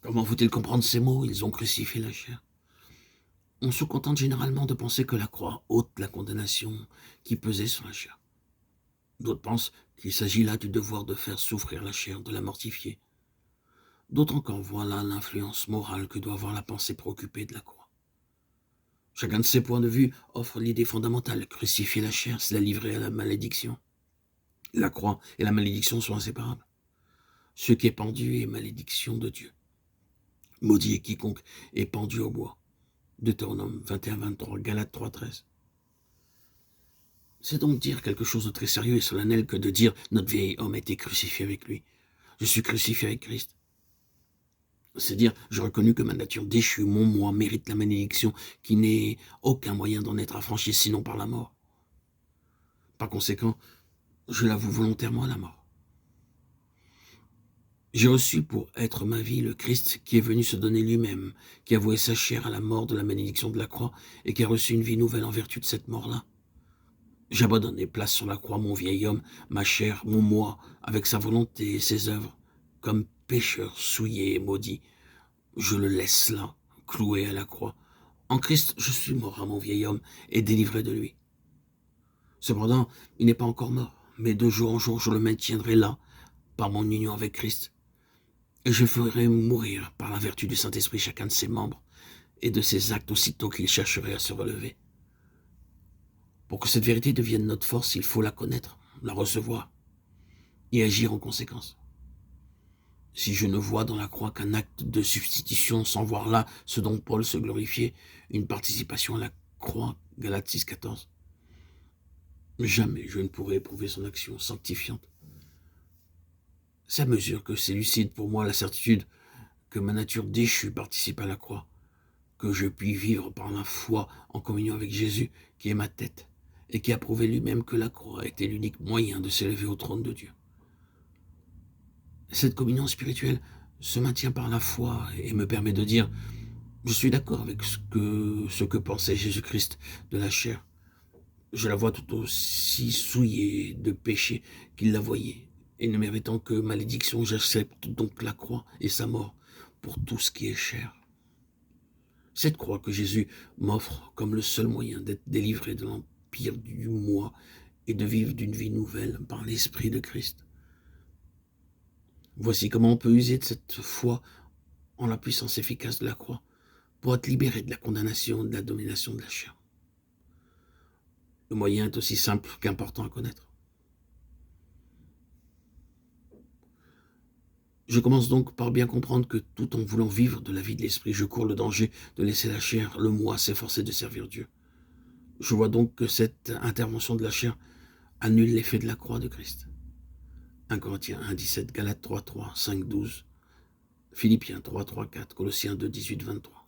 Comment faut-il comprendre ces mots? Ils ont crucifié la chair. On se contente généralement de penser que la croix ôte la condamnation qui pesait sur la chair. D'autres pensent qu'il s'agit là du devoir de faire souffrir la chair, de la mortifier. D'autres encore voient là l'influence morale que doit avoir la pensée préoccupée de la croix. Chacun de ces points de vue offre l'idée fondamentale. Crucifier la chair, c'est la livrer à la malédiction. La croix et la malédiction sont inséparables. Ce qui est pendu est malédiction de Dieu. Maudit est quiconque est pendu au bois. Deutéronome 21-23, Galates 3-13. C'est donc dire quelque chose de très sérieux et solennel que de dire « notre vieil homme a été crucifié avec lui. Je suis crucifié avec Christ ». C'est dire « j'ai reconnu que ma nature déchue, mon moi, mérite la malédiction qui n'est aucun moyen d'en être affranchi sinon par la mort. Par conséquent, je l'avoue volontairement à la mort. J'ai reçu pour être ma vie le Christ qui est venu se donner lui-même, qui a voué sa chair à la mort de la malédiction de la croix et qui a reçu une vie nouvelle en vertu de cette mort-là. J'abandonne et place sur la croix mon vieil homme, ma chair, mon moi, avec sa volonté et ses œuvres. Comme pécheur souillé et maudit, je le laisse là, cloué à la croix. En Christ, je suis mort à mon vieil homme et délivré de lui. Cependant, il n'est pas encore mort, mais de jour en jour, je le maintiendrai là, par mon union avec Christ. Et je ferai mourir par la vertu du Saint-Esprit chacun de ses membres et de ses actes aussitôt qu'il chercherait à se relever. Pour que cette vérité devienne notre force, il faut la connaître, la recevoir et agir en conséquence. Si je ne vois dans la croix qu'un acte de substitution sans voir là ce dont Paul se glorifiait, une participation à la croix, Galates 6-14, jamais je ne pourrai éprouver son action sanctifiante. C'est à mesure que s'élucide pour moi la certitude que ma nature déchue participe à la croix, que je puis vivre par la foi en communion avec Jésus, qui est ma tête, et qui a prouvé lui-même que la croix était l'unique moyen de s'élever au trône de Dieu. Cette communion spirituelle se maintient par la foi et me permet de dire « Je suis d'accord avec ce que pensait Jésus-Christ de la chair. Je la vois tout aussi souillée de péché qu'il la voyait. Et ne méritant que malédiction, j'accepte donc la croix et sa mort pour tout ce qui est cher. Cette croix que Jésus m'offre comme le seul moyen d'être délivré de l'empire du moi et de vivre d'une vie nouvelle par l'Esprit de Christ. Voici comment on peut user de cette foi en la puissance efficace de la croix pour être libéré de la condamnation et de la domination de la chair. Le moyen est aussi simple qu'important à connaître. Je commence donc par bien comprendre que tout en voulant vivre de la vie de l'esprit, je cours le danger de laisser la chair, le moi, s'efforcer de servir Dieu. Je vois donc que cette intervention de la chair annule l'effet de la croix de Christ. 1 Corinthiens 1,17, Galates 3,3, 5,12, Philippiens 3,3,4, Colossiens 2,18, 23.